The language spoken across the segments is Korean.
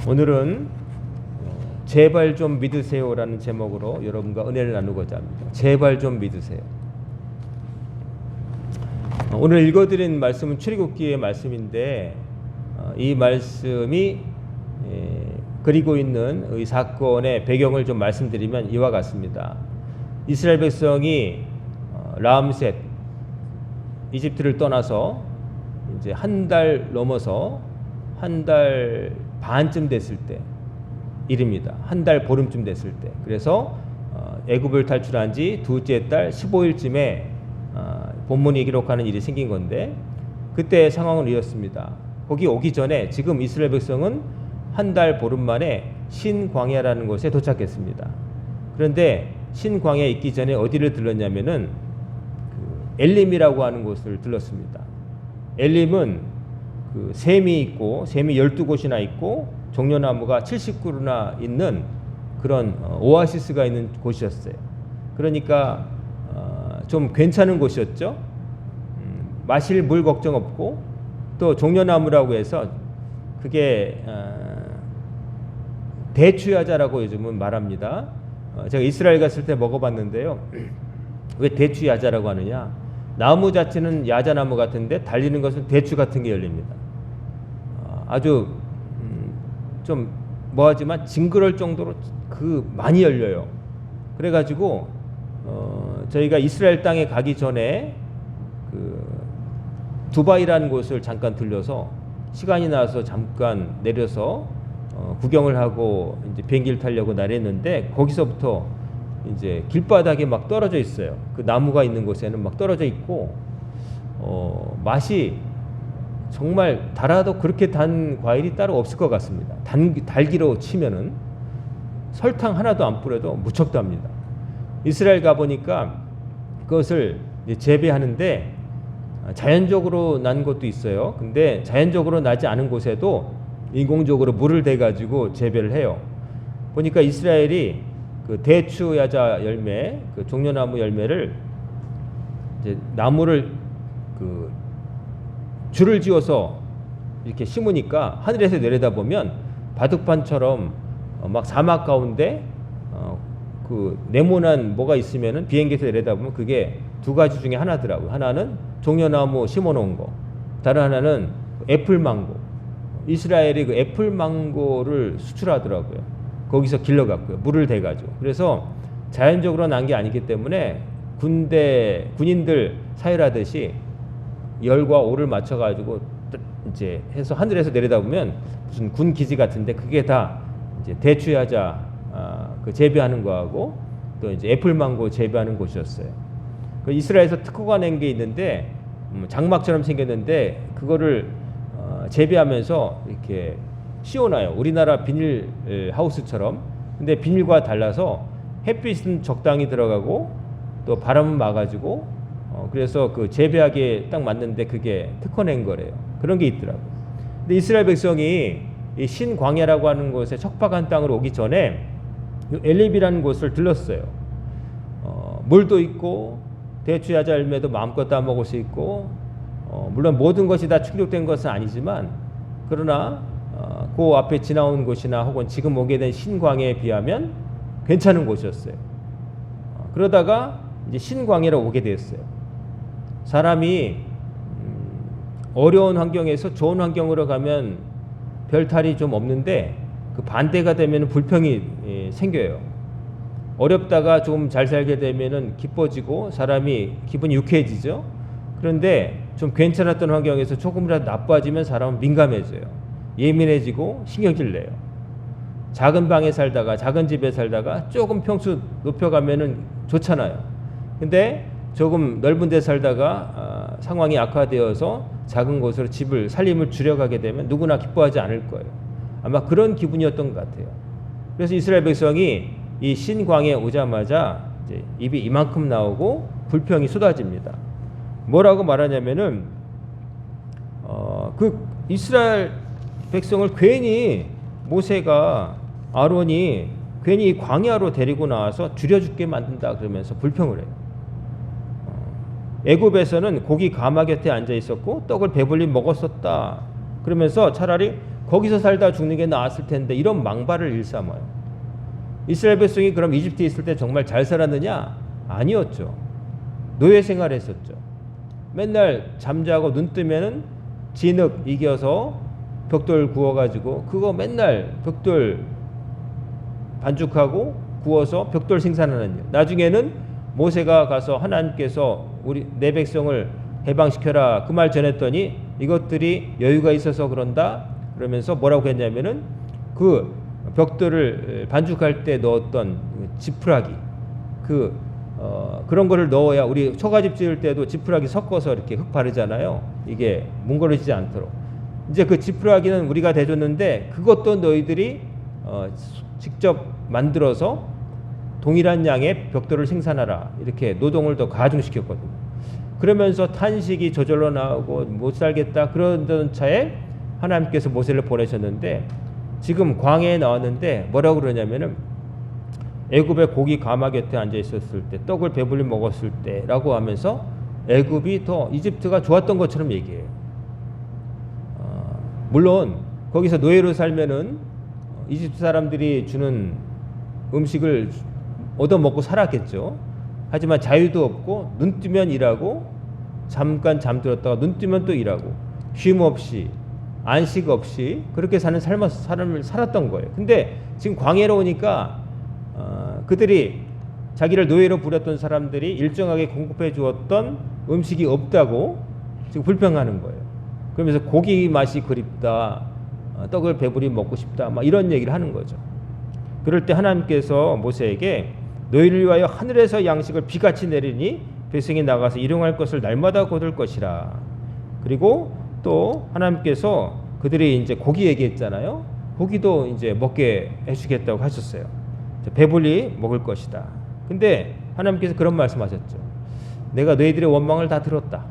오늘은 제발 좀 믿으세요라는 제목으로 여러분과 은혜를 나누고자 합니다. 제발 좀 믿으세요. 오늘 읽어드린 말씀은 출애굽기의 말씀인데 이 말씀이 그리고 있는 이 사건의 배경을 좀 말씀드리면 이와 같습니다. 이스라엘 백성이 라암셋 이집트를 떠나서 이제 한 달 넘어서 한 달 반쯤 됐을 때 일입니다. 한 달 보름쯤 됐을 때. 그래서 애굽을 탈출한 지 둘째 달 15일쯤에 본문이 기록하는 일이 생긴 건데 그때 상황은 이렇습니다. 거기 오기 전에 지금 이스라엘 백성은 한 달 보름 만에 신광야라는 곳에 도착했습니다. 그런데 신광야에 있기 전에 어디를 들렀냐면은 엘림이라고 하는 곳을 들렀습니다. 엘림은 샘이 있고 샘이 12곳이나 있고 종려나무가 70그루나 있는 그런 오아시스가 있는 곳이었어요. 그러니까 좀 괜찮은 곳이었죠. 마실 물 걱정 없고 또 종려나무라고 해서 그게 대추야자라고 요즘은 말합니다. 제가 이스라엘 갔을 때 먹어봤는데요. 왜 대추야자라고 하느냐? 나무 자체는 야자나무 같은데 달리는 것은 대추 같은 게 열립니다. 아주 좀 뭐하지만 징그러울 정도로 많이 열려요. 그래가지고 저희가 이스라엘 땅에 가기 전에 두바이라는 곳을 잠깐 들려서 시간이 나서 잠깐 내려서 구경을 하고 이제 비행기를 타려고 나랬는데 거기서부터 이제 길바닥에 막 떨어져 있어요. 그 나무가 있는 곳에는 막 떨어져 있고 맛이 정말 달아도 그렇게 단 과일이 따로 없을 것 같습니다. 달기로 치면은 설탕 하나도 안 뿌려도 무척 답니다. 이스라엘 가보니까 그것을 재배하는데 자연적으로 난 것도 있어요. 근데 자연적으로 나지 않은 곳에도 인공적으로 물을 대가지고 재배를 해요. 보니까 이스라엘이 그 대추야자 열매, 그 종려나무 열매를 이제 나무를 줄을 지어서 이렇게 심으니까 하늘에서 내려다보면 바둑판처럼 막 사막 가운데 그 네모난 뭐가 있으면은 비행기에서 내려다보면 그게 두 가지 중에 하나더라고요. 하나는 종려나무 심어놓은 거, 다른 하나는 애플망고. 이스라엘이 그 애플망고를 수출하더라고요. 거기서 길러갖고요. 물을 대가지고. 그래서 자연적으로 난 게 아니기 때문에 군인들 사열하듯이 열과 오를 맞춰가지고 이제 해서 하늘에서 내려다보면 무슨 군 기지 같은데 그게 다 이제 대추야자 재배하는 거하고 또 이제 애플망고 재배하는 곳이었어요. 그 이스라엘에서 특허가 낸 게 있는데 장막처럼 생겼는데 그거를 재배하면서 이렇게 씌워놔요. 우리나라 비닐 하우스처럼. 근데 비닐과 달라서 햇빛은 적당히 들어가고 또 바람은 막아주고 그래서 그 재배하기에 딱 맞는데 그게 특허낸 거래요. 그런 게 있더라고요. 근데 이스라엘 백성이 이 신광야라고 하는 곳에 척박한 땅으로 오기 전에 엘립이라는 곳을 들렀어요. 물도 있고 대추야자 열매도 마음껏 따먹을 수 있고 물론 모든 것이 다 충족된 것은 아니지만 그러나 그 앞에 지나온 곳이나 혹은 지금 오게 된 신광야에 비하면 괜찮은 곳이었어요. 그러다가 이제 신광야로 오게 됐어요. 사람이 어려운 환경에서 좋은 환경으로 가면 별 탈이 좀 없는데 그 반대가 되면 불평이 생겨요. 어렵다가 좀 잘 살게 되면은 기뻐지고 사람이 기분이 유쾌해지죠. 그런데 좀 괜찮았던 환경에서 조금이라도 나빠지면 사람은 민감해져요. 예민해지고 신경질 내요. 작은 방에 살다가 작은 집에 살다가 조금 평수 높여가면은 좋잖아요. 근데 조금 넓은 데 살다가 상황이 악화되어서 작은 곳으로 살림을 줄여가게 되면 누구나 기뻐하지 않을 거예요. 아마 그런 기분이었던 것 같아요. 그래서 이스라엘 백성이 이 신광야에 오자마자 이제 입이 이만큼 나오고 불평이 쏟아집니다. 뭐라고 말하냐면은 그 이스라엘 백성을 괜히 모세가 아론이 괜히 광야로 데리고 나와서 줄여 죽게 만든다 그러면서 불평을 해요. 애굽에서는 고기 가마 곁에 앉아 있었고 떡을 배불리 먹었었다. 그러면서 차라리 거기서 살다 죽는 게 나았을 텐데 이런 망발을 일삼아요. 이스라엘 백성이 그럼 이집트에 있을 때 정말 잘 살았느냐? 아니었죠. 노예 생활했었죠. 맨날 잠자고 눈 뜨면은 진흙 이겨서 벽돌 구워가지고 그거 맨날 벽돌 반죽하고 구워서 벽돌 생산하는 일. 나중에는 모세가 가서 하나님께서 우리 내 백성을 해방시켜라 그 말 전했더니 이것들이 여유가 있어서 그런다 그러면서 뭐라고 했냐면은 그 벽돌을 반죽할 때 넣었던 지푸라기 그런 거를 넣어야 우리 초가집 지을 때도 지푸라기 섞어서 이렇게 흙 바르잖아요. 이게 뭉그러지지 않도록. 이제 그 지푸라기는 우리가 대줬는데 그것도 너희들이 직접 만들어서 동일한 양의 벽돌을 생산하라 이렇게 노동을 더 가중시켰거든요. 그러면서 탄식이 저절로 나오고 못 살겠다 그러던 차에 하나님께서 모세를 보내셨는데 지금 광야에 나왔는데 뭐라고 그러냐면은 애굽의 고기 가마 곁에 앉아 있었을 때 떡을 배불리 먹었을 때라고 하면서 애굽이 더 이집트가 좋았던 것처럼 얘기해요. 물론 거기서 노예로 살면은 이집트 사람들이 주는 음식을 얻어 먹고 살았겠죠. 하지만 자유도 없고 눈 뜨면 일하고 잠깐 잠들었다가 눈 뜨면 또 일하고 쉼 없이 안식 없이 그렇게 사는 삶을 살았던 거예요. 근데 지금 광야로 오니까 그들이 자기를 노예로 부렸던 사람들이 일정하게 공급해 주었던 음식이 없다고 지금 불평하는 거예요. 그러면서 고기 맛이 그립다, 떡을 배부리 먹고 싶다, 막 이런 얘기를 하는 거죠. 그럴 때 하나님께서 모세에게 너희를 위하여 하늘에서 양식을 비같이 내리니 백성이 나가서 일용할 것을 날마다 거둘 것이라. 그리고 또 하나님께서 그들이 이제 고기 얘기했잖아요. 고기도 이제 먹게 해주겠다고 하셨어요. 배불리 먹을 것이다. 근데 하나님께서 그런 말씀하셨죠. 내가 너희들의 원망을 다 들었다.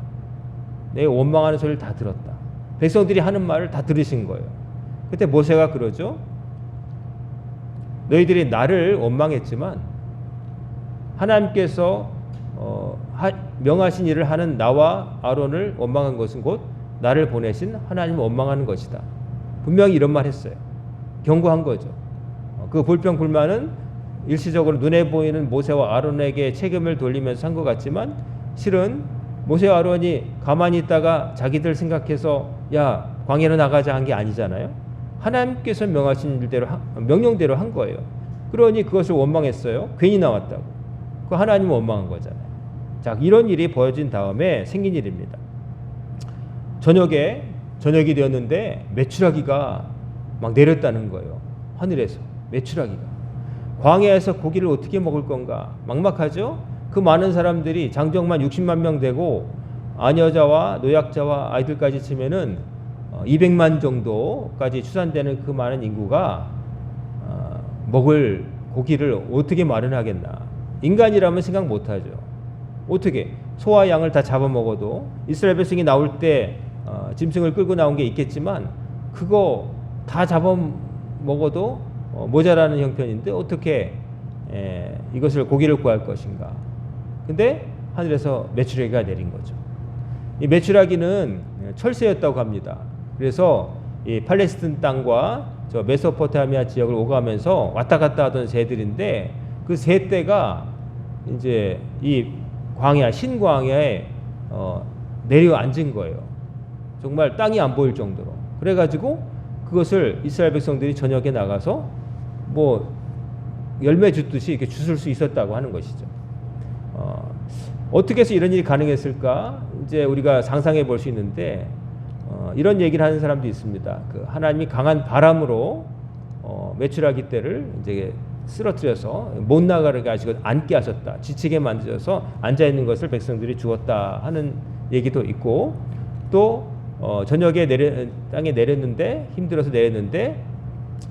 내가 원망하는 소리를 다 들었다. 백성들이 하는 말을 다 들으신 거예요. 그때 모세가 그러죠. 너희들이 나를 원망했지만 하나님께서 명하신 일을 하는 나와 아론을 원망한 것은 곧 나를 보내신 하나님을 원망하는 것이다. 분명히 이런 말 했어요. 경고한 거죠. 그 불평불만은 일시적으로 눈에 보이는 모세와 아론에게 책임을 돌리면서 한 것 같지만 실은 모세와 아론이 가만히 있다가 자기들 생각해서 야 광야로 나가자 한 게 아니잖아요. 하나님께서 명하신 일대로 명령대로 한 거예요. 그러니 그것을 원망했어요. 괜히 나왔다고. 그 하나님 원망한 거잖아요. 자, 이런 일이 벌어진 다음에 생긴 일입니다. 저녁이 되었는데 메추라기가 막 내렸다는 거예요. 하늘에서 메추라기가. 광야에서 고기를 어떻게 먹을 건가? 막막하죠? 그 많은 사람들이 장정만 60만 명 되고 아녀자와 노약자와 아이들까지 치면은 200만 정도까지 추산되는 그 많은 인구가 먹을 고기를 어떻게 마련하겠나? 인간이라면 생각 못하죠. 어떻게 소와 양을 다 잡아먹어도 이스라엘 백성이 나올 때 짐승을 끌고 나온 게 있겠지만 그거 다 잡아먹어도 모자라는 형편인데 어떻게 이것을 고기를 구할 것인가? 근데 하늘에서 메추라기가 내린 거죠. 이 메추라기는 철새였다고 합니다. 그래서 이 팔레스틴 땅과 저 메소포타미아 지역을 오가면서 왔다 갔다 하던 새들인데 그 새 떼가 이제 이 광야 신광야에 내려 앉은 거예요. 정말 땅이 안 보일 정도로. 그래가지고 그것을 이스라엘 백성들이 저녁에 나가서 뭐 열매 줍듯이 이렇게 주술 수 있었다고 하는 것이죠. 어떻게 해서 이런 일이 가능했을까? 이제 우리가 상상해 볼 수 있는데 이런 얘기를 하는 사람도 있습니다. 그 하나님이 강한 바람으로 메추라기 떼를 이제 쓰러뜨려서 못 나가게 하시고 앉게 하셨다. 지치게 만드셔서 앉아 있는 것을 백성들이 주었다 하는 얘기도 있고 또 저녁에 땅에 내렸는데 힘들어서 내렸는데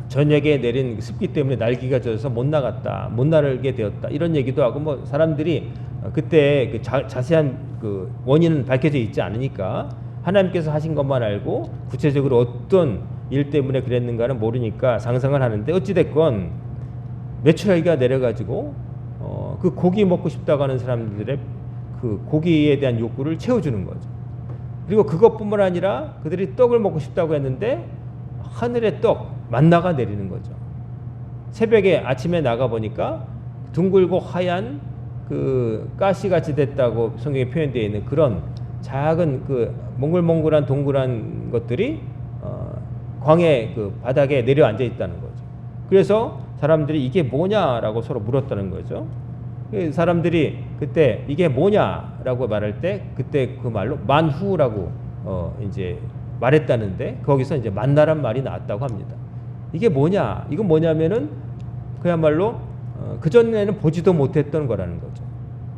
저녁에 내린 습기 때문에 날개가 젖어서 못 나갔다, 못 나르게 되었다 이런 얘기도 하고 뭐 사람들이 그때 그 자세한 그 원인은 밝혀져 있지 않으니까 하나님께서 하신 것만 알고 구체적으로 어떤 일 때문에 그랬는가는 모르니까 상상을 하는데 어찌됐건 메추라기가 내려가지고 그 고기 먹고 싶다고 하는 사람들의 그 고기에 대한 욕구를 채워주는 거죠. 그리고 그것뿐만 아니라 그들이 떡을 먹고 싶다고 했는데 하늘의 떡 만나가 내리는 거죠. 새벽에 아침에 나가 보니까 둥글고 하얀 그 가시같이 됐다고 성경에 표현되어 있는 그런 작은 그 몽글몽글한 동그란 것들이 광해 그 바닥에 내려앉아 있다는 거죠. 그래서 사람들이 이게 뭐냐라고 서로 물었다는 거죠. 사람들이 그때 이게 뭐냐라고 말할 때 그때 그 말로 만후라고 이제 말했다는데 거기서 이제 만나란 말이 나왔다고 합니다. 이게 뭐냐? 이건 뭐냐면은 그야말로 그전에는 보지도 못했던 거라는 거죠.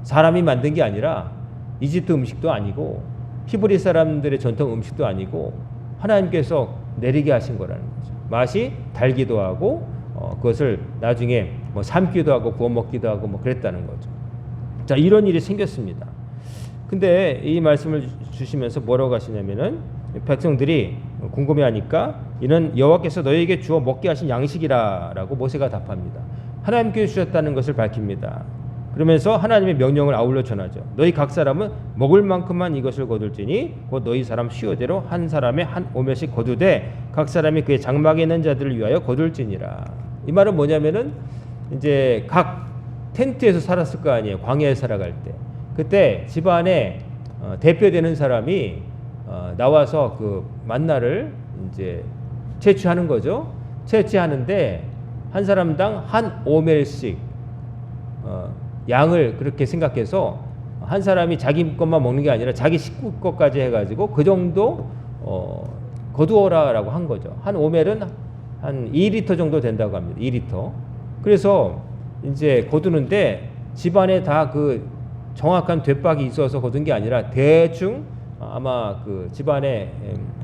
사람이 만든 게 아니라 이집트 음식도 아니고 히브리 사람들의 전통 음식도 아니고 하나님께서 내리게 하신 거라는 거죠. 맛이 달기도 하고 그것을 나중에 뭐 삶기도 하고 구워 먹기도 하고 뭐 그랬다는 거죠. 자, 이런 일이 생겼습니다. 근데 이 말씀을 주시면서 뭐라고 하시냐면은 백성들이 궁금해하니까 이는 여호와께서 너희에게 주어 먹게 하신 양식이라라고 모세가 답합니다. 하나님께서 주셨다는 것을 밝힙니다. 그러면서 하나님의 명령을 아울러 전하죠. 너희 각 사람은 먹을 만큼만 이것을 거둘지니 곧 너희 사람 수요대로 한 사람의 한 오멜씩 거두되 각 사람이 그의 장막에 있는 자들을 위하여 거둘지니라. 이 말은 뭐냐면은 이제 각 텐트에서 살았을 거 아니에요. 광야에 살아갈 때. 그때 집안에 대표되는 사람이 나와서 그 만나를 이제 채취하는 거죠. 채취하는데 한 사람당 한 오멜씩 양을 그렇게 생각해서 한 사람이 자기 것만 먹는 게 아니라 자기 식구 것까지 해가지고 그 정도 거두어라라고 한 거죠. 한 오멜은 한 2리터 정도 된다고 합니다. 2리터. 그래서 이제 거두는데 집안에 다 그 정확한 돛박이 있어서 거둔 게 아니라 대충 아마 그 집안에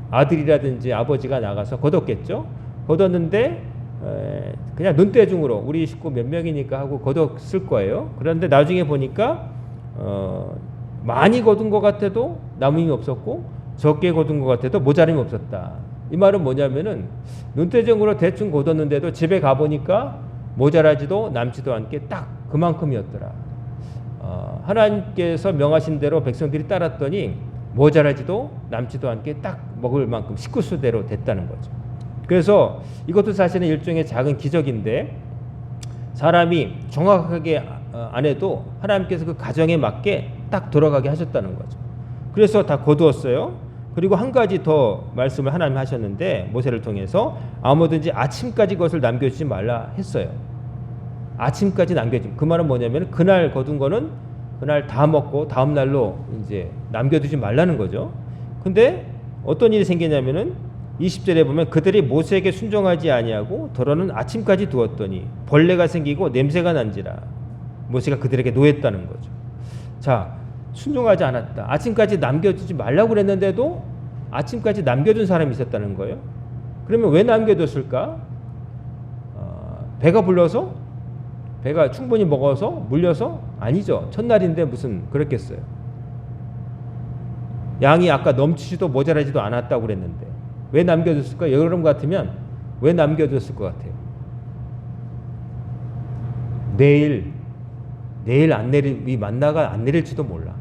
아들이라든지 아버지가 나가서 거뒀겠죠. 거뒀는데 그냥 눈대중으로 우리 식구 몇 명이니까 하고 거뒀을 거예요. 그런데 나중에 보니까 많이 거둔 것 같아도 남음이 없었고 적게 거둔 것 같아도 모자림이 없었다. 이 말은 뭐냐면은 눈대중으로 대충 거뒀는데도 집에 가보니까 모자라지도 남지도 않게 딱 그만큼이었더라. 하나님께서 명하신 대로 백성들이 따랐더니 모자라지도 남지도 않게 딱 먹을 만큼 식구수대로 됐다는 거죠. 그래서 이것도 사실은 일종의 작은 기적인데 사람이 정확하게 안 해도 하나님께서 그 가정에 맞게 딱 돌아가게 하셨다는 거죠. 그래서 다 거두었어요. 그리고 한 가지 더 말씀을 하나님 하셨는데 모세를 통해서 아무든지 아침까지 그것을 남겨주지 말라 했어요. 아침까지 남겨주지. 그 말은 뭐냐면 그날 거둔 거는 그날 다 먹고 다음 날로 이제 남겨두지 말라는 거죠. 근데 어떤 일이 생기냐면은 20절에 보면 그들이 모세에게 순종하지 아니하고 더러는 아침까지 두었더니 벌레가 생기고 냄새가 난지라. 모세가 그들에게 노했다는 거죠. 자, 순종하지 않았다. 아침까지 남겨두지 말라고 그랬는데도 아침까지 남겨둔 사람이 있었다는 거예요. 그러면 왜 남겨뒀을까? 배가 불러서? 배가 충분히 먹어서? 물려서? 아니죠. 첫날인데 무슨 그랬겠어요. 양이 아까 넘치지도 모자라지도 않았다고 그랬는데 왜 남겨뒀을까? 여러분 같으면 왜 남겨뒀을 것 같아요? 내일 안 내릴 이 만나가 안 내릴지도 몰라.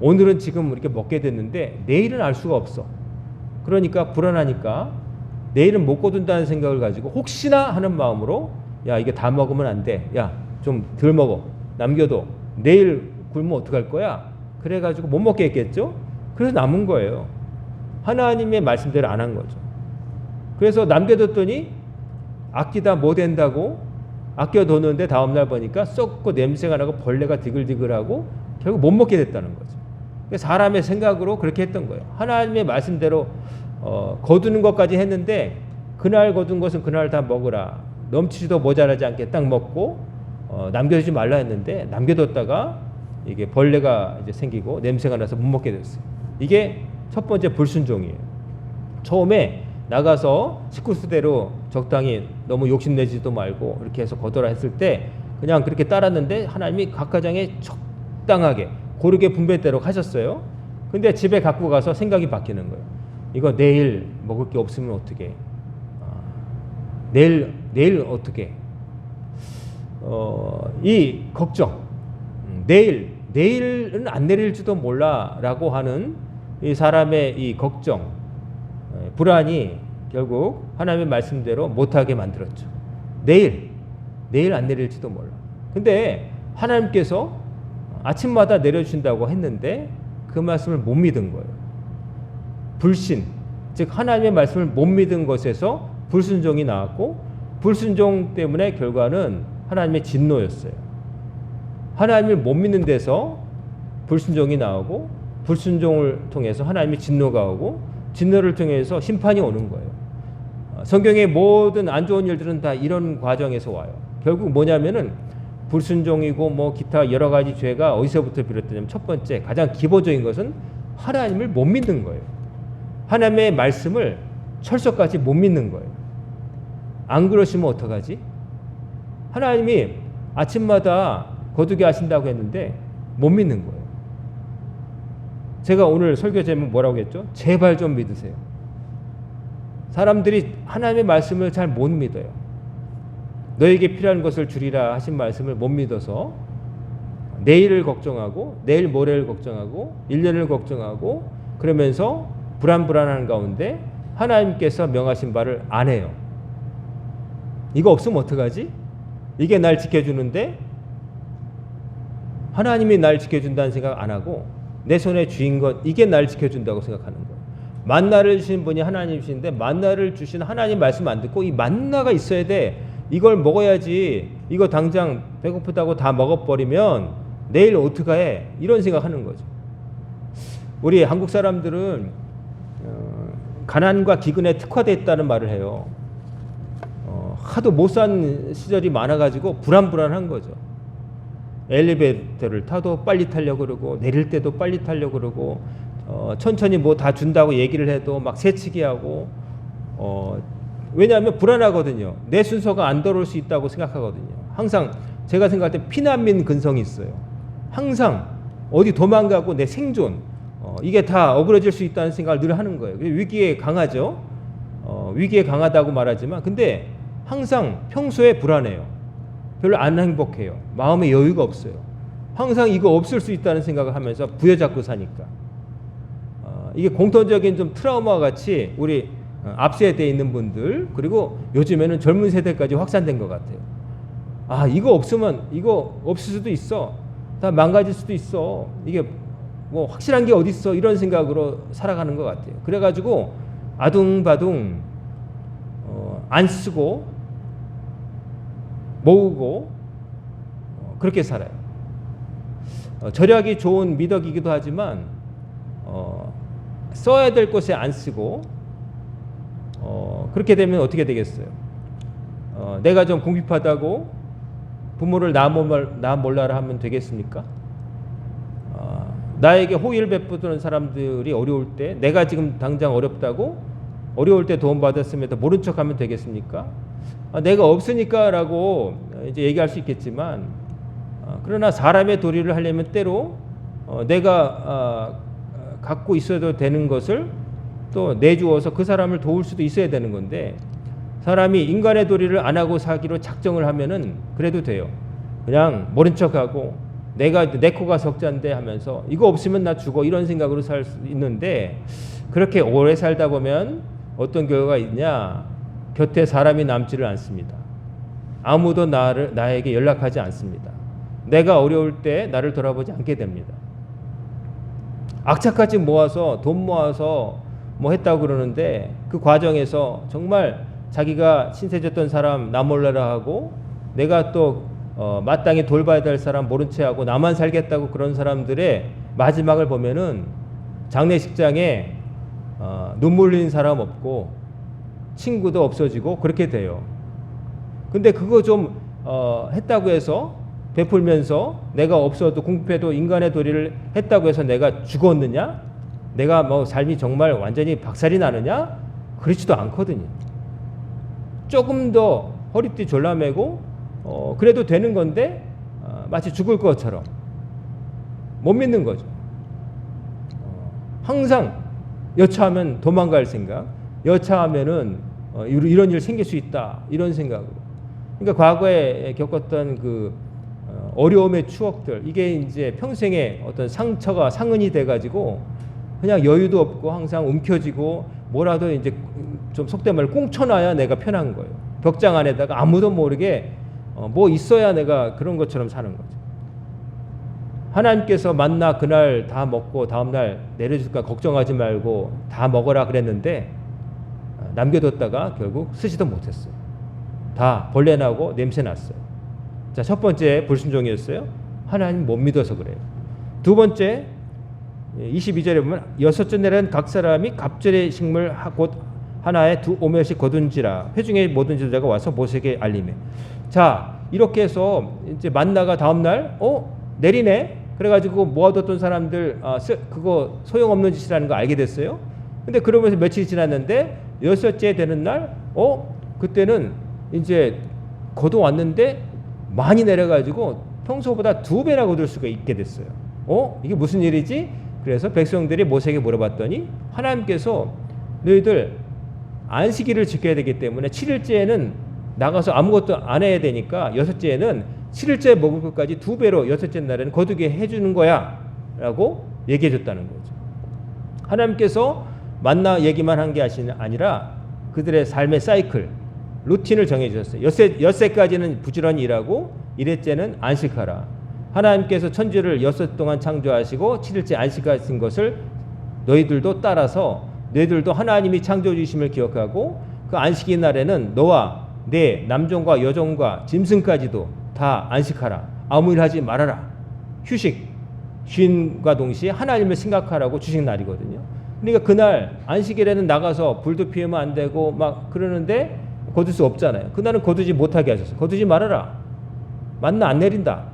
오늘은 지금 이렇게 먹게 됐는데 내일은 알 수가 없어. 그러니까 불안하니까 내일은 못 거둔다는 생각을 가지고 혹시나 하는 마음으로 야 이게 다 먹으면 안 돼. 야 좀 덜 먹어. 남겨둬. 내일 굶으면 어떡할 거야? 그래가지고 못 먹게 했겠죠. 그래서 남은 거예요. 하나님의 말씀대로 안 한 거죠. 그래서 남겨뒀더니 아끼다 뭐 된다고 아껴뒀는데 다음날 보니까 썩고 냄새가 나고 벌레가 디글디글하고 결국 못 먹게 됐다는 거죠. 사람의 생각으로 그렇게 했던 거예요. 하나님의 말씀대로 거두는 것까지 했는데 그날 거둔 것은 그날 다 먹으라. 넘치지도 모자라지 않게 딱 먹고 남겨두지 말라 했는데 남겨뒀다가 이게 벌레가 이제 생기고 냄새가 나서 못 먹게 됐어요. 이게 첫 번째 불순종이에요. 처음에 나가서 식구수대로 적당히 너무 욕심내지도 말고 이렇게 해서 거둬라 했을 때 그냥 그렇게 따랐는데 하나님이 각 가정에 적당하게 고르게 분배대로 하셨어요. 근데 집에 갖고 가서 생각이 바뀌는 거예요. 이거 내일 먹을 게 없으면 어떻게? 내일 어떻게? 이 걱정. 내일은 안 내릴지도 몰라라고 하는 이 사람의 이 걱정, 불안이 결국 하나님의 말씀대로 못하게 만들었죠. 내일 안 내릴지도 몰라. 근데 하나님께서 아침마다 내려주신다고 했는데 그 말씀을 못 믿은 거예요. 불신, 즉 하나님의 말씀을 못 믿은 것에서 불순종이 나왔고, 불순종 때문에 결과는 하나님의 진노였어요. 하나님을 못 믿는 데서 불순종이 나오고, 불순종을 통해서 하나님의 진노가 오고, 진노를 통해서 심판이 오는 거예요. 성경의 모든 안 좋은 일들은 다 이런 과정에서 와요. 결국 뭐냐면은 불순종이고 뭐 기타 여러 가지 죄가 어디서부터 비롯되냐면, 첫 번째 가장 기본적인 것은 하나님을 못 믿는 거예요. 하나님의 말씀을 철석같이 못 믿는 거예요. 안 그러시면 어떡하지? 하나님이 아침마다 거두게 하신다고 했는데 못 믿는 거예요. 제가 오늘 설교 제목 뭐라고 했죠? 제발 좀 믿으세요. 사람들이 하나님의 말씀을 잘 못 믿어요. 너에게 필요한 것을 주리라 하신 말씀을 못 믿어서 내일을 걱정하고, 내일 모레를 걱정하고, 1년을 걱정하고, 그러면서 불안한 가운데 하나님께서 명하신 바를 안 해요. 이거 없으면 어떡하지? 이게 날 지켜주는데 하나님이 날 지켜준다는 생각 안 하고 내 손에 쥐인 것, 이게 날 지켜준다고 생각하는 거예요. 만나를 주신 분이 하나님이신데 만나를 주신 하나님 말씀 안 듣고 이 만나가 있어야 돼, 이걸 먹어야지, 이거 당장 배고프다고 다 먹어버리면 내일 어떡해, 이런 생각하는 거죠. 우리 한국 사람들은 가난과 기근에 특화되어 있다는 말을 해요. 하도 못 산 시절이 많아가지고 불안한 거죠. 엘리베이터를 타도 빨리 타려고 그러고, 내릴 때도 빨리 타려고 그러고, 천천히 뭐 다 준다고 얘기를 해도 막 새치기 하고, 왜냐하면 불안하거든요. 내 순서가 안 들어올 수 있다고 생각하거든요. 항상 제가 생각할 때 피난민 근성이 있어요. 항상 어디 도망가고 내 생존, 이게 다 어그러질 수 있다는 생각을 늘 하는 거예요. 위기에 강하죠. 위기에 강하다고 말하지만 근데 항상 평소에 불안해요. 별로 안 행복해요. 마음에 여유가 없어요. 항상 이거 없을 수 있다는 생각을 하면서 부여잡고 사니까. 이게 공통적인 좀 트라우마 같이 우리 앞 세대에 있는 분들, 그리고 요즘에는 젊은 세대까지 확산된 것 같아요. 아, 이거 없으면, 이거 없을 수도 있어, 다 망가질 수도 있어, 이게 뭐 확실한 게 어디 있어, 이런 생각으로 살아가는 것 같아요. 그래가지고 아둥바둥 안 쓰고 모으고 그렇게 살아요. 절약이 좋은 미덕이기도 하지만 써야 될 곳에 안 쓰고, 그렇게 되면 어떻게 되겠어요? 내가 좀 궁핍하다고 부모를 나 몰라라 하면 되겠습니까? 나에게 호의를 베푸는 사람들이 어려울 때, 내가 지금 당장 어렵다고 어려울 때 도움받았음에도 모른 척하면 되겠습니까? 내가 없으니까라고 이제 얘기할 수 있겠지만, 그러나 사람의 도리를 하려면 때로 내가 갖고 있어도 되는 것을 또 내주어서 그 사람을 도울 수도 있어야 되는 건데, 사람이 인간의 도리를 안 하고 사기로 작정을 하면은 그래도 돼요. 그냥 모른 척하고 내가 내 코가 석잔데 하면서 이거 없으면 나 죽어, 이런 생각으로 살 수 있는데, 그렇게 오래 살다 보면 어떤 결과가 있냐? 곁에 사람이 남지를 않습니다. 아무도 나에게 연락하지 않습니다. 내가 어려울 때 나를 돌아보지 않게 됩니다. 악착같이 모아서 돈 모아서 뭐 했다고 그러는데, 그 과정에서 정말 자기가 신세졌던 사람 나 몰라라 하고, 내가 또 마땅히 돌봐야 될 사람 모른 채 하고 나만 살겠다고 그런 사람들의 마지막을 보면은 장례식장에 눈물 흘린 사람 없고 친구도 없어지고 그렇게 돼요. 근데 그거 좀 했다고 해서 베풀면서 내가 없어도 궁핍해도 인간의 도리를 했다고 해서 내가 죽었느냐? 내가 뭐 삶이 정말 완전히 박살이 나느냐? 그렇지도 않거든요. 조금 더 허리띠 졸라매고 그래도 되는 건데 마치 죽을 것처럼 못 믿는 거죠. 항상 여차하면 도망갈 생각, 여차하면은 이런 일 생길 수 있다, 이런 생각으로. 그러니까 과거에 겪었던 그 어려움의 추억들, 이게 이제 평생의 어떤 상처가 상흔이 돼가지고 그냥 여유도 없고 항상 움켜쥐고 뭐라도 이제 좀 속된 말로 꽁쳐놔야 내가 편한 거예요. 벽장 안에다가 아무도 모르게 뭐 있어야 내가 그런 것처럼 사는 거죠. 하나님께서 만나 그날 다 먹고 다음날 내려줄까 걱정하지 말고 다 먹어라 그랬는데 남겨뒀다가 결국 쓰지도 못했어요. 다 벌레 나고 냄새 났어요. 자, 첫 번째 불순종이었어요. 하나님 못 믿어서 그래요. 두 번째 22절에 보면 여섯째 날은 각 사람이 갑절의 식물 곧 하나에 두 오멜씩 거둔지라 회중의 모든 지도자가 와서 모세에게 알림해. 자, 이렇게 해서 이제 만나가 다음 날 내리네. 그래가지고 모아뒀던 사람들 그거 소용없는 짓이라는 거 알게 됐어요. 근데 그러면서 며칠이 지났는데 여섯째 되는 날 그때는 이제 거둬왔는데 많이 내려가지고 평소보다 2배나 거둘 수가 있게 됐어요. 이게 무슨 일이지? 그래서 백성들이 모세에게 물어봤더니 하나님께서 너희들 안식일을 지켜야 되기 때문에 7일째에는 나가서 아무것도 안 해야 되니까 여섯째에는 7일째 먹을 것까지 2배로 여섯째 날에는 거두게 해주는 거야 라고 얘기해 줬다는 거죠. 하나님께서 만나 얘기만 한 게 아니라 그들의 삶의 사이클, 루틴을 정해 주셨어요. 엿새까지는 부지런히 일하고 1회째는 안식하라. 하나님께서 천지를 여섯 동안 창조하시고 7일째 안식하신 것을 너희들도 따라서 너희들도 하나님이 창조해 주심을 기억하고 그 안식일 날에는 너와 내 남종과 여종과 짐승까지도 다 안식하라. 아무 일 하지 말아라. 휴식, 쉼과 동시에 하나님을 생각하라고 주신 날이거든요. 그러니까 그날 안식일에는 나가서 불도 피우면 안 되고 막 그러는데 거둘 수 없잖아요. 그날은 거두지 못하게 하셨어요. 거두지 말아라. 만나 안 내린다.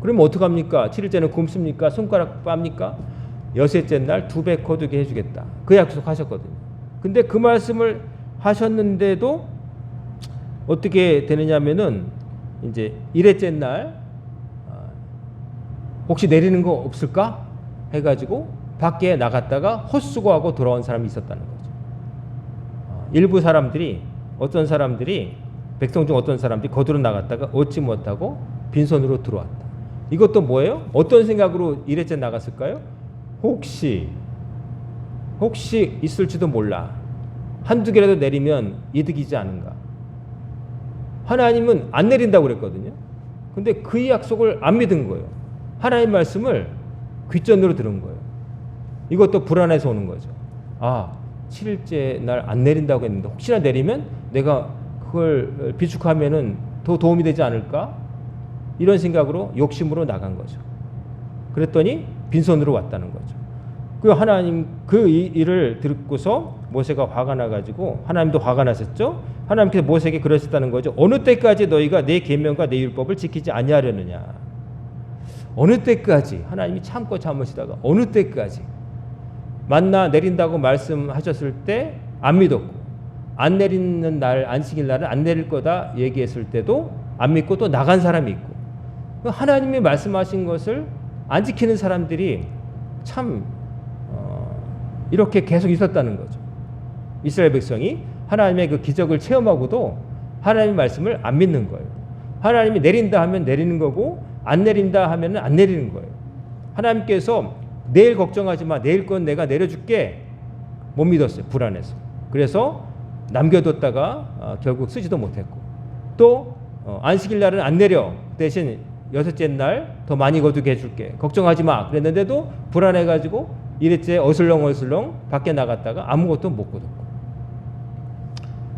그러면 어떡합니까? 7일째는 굶습니까? 손가락 빱니까? 여섯째 날 2배 거두게 해주겠다. 그 약속하셨거든요. 근데 그 말씀을 하셨는데도 어떻게 되느냐면은 이제 1회째 날 혹시 내리는 거 없을까? 해가지고 밖에 나갔다가 헛수고하고 돌아온 사람이 있었다는 거죠. 일부 사람들이 어떤 사람들이 백성 중 어떤 사람들이 거두러 나갔다가 얻지 못하고 빈손으로 들어왔다. 이것도 뭐예요? 어떤 생각으로 1회째 나갔을까요? 혹시 있을지도 몰라. 한두 개라도 내리면 이득이지 않은가. 하나님은 안 내린다고 그랬거든요. 근데 그 약속을 안 믿은 거예요. 하나님 말씀을 귓전으로 들은 거예요. 이것도 불안해서 오는 거죠. 7일째 날 안 내린다고 했는데 혹시나 내리면 내가 그걸 비축하면은 더 도움이 되지 않을까? 이런 생각으로 욕심으로 나간 거죠. 그랬더니 빈손으로 왔다는 거죠. 그 하나님 그 일을 듣고서 모세가 화가 나가지고 하나님도 화가 나셨죠. 하나님께서 모세에게 그러셨다는 거죠. 어느 때까지 너희가 내 계명과 내 율법을 지키지 아니하려느냐. 어느 때까지 하나님이 참으시다가 어느 때까지 만나 내린다고 말씀하셨을 때 안 믿었고 안 내리는 날 안식일 날은 안 내릴 거다 얘기했을 때도 안 믿고 또 나간 사람이 있고 하나님이 말씀하신 것을 안 지키는 사람들이 참 이렇게 계속 있었다는 거죠. 이스라엘 백성이 하나님의 그 기적을 체험하고도 하나님의 말씀을 안 믿는 거예요. 하나님이 내린다 하면 내리는 거고 안 내린다 하면 안 내리는 거예요. 하나님께서 내일 걱정하지 마. 내일 건 내가 내려줄게. 못 믿었어요. 불안해서. 그래서 남겨뒀다가 결국 쓰지도 못했고 또 안식일 날은 안 내려. 대신 여섯째 날 더 많이 거두게 해줄게. 걱정하지 마. 그랬는데도 불안해가지고 1회째 어슬렁어슬렁 밖에 나갔다가 아무것도 못 거뒀고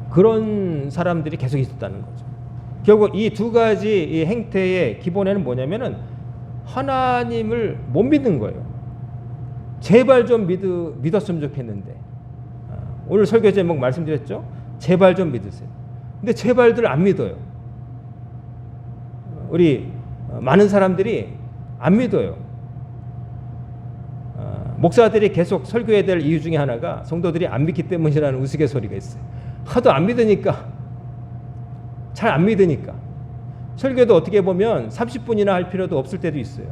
그런 사람들이 계속 있었다는 거죠. 결국 이 두 가지 이 행태의 기본에는 뭐냐면은 하나님을 못 믿는 거예요. 제발 좀 믿었으면 좋겠는데 오늘 설교 제목 말씀드렸죠. 제발 좀 믿으세요. 근데 제발들 안 믿어요. 우리 많은 사람들이 안 믿어요. 목사들이 계속 설교해야 될 이유 중에 하나가 성도들이 안 믿기 때문이라는 우스갯소리가 있어요. 하도 안 믿으니까 잘 안 믿으니까 설교도 어떻게 보면 30분이나 할 필요도 없을 때도 있어요.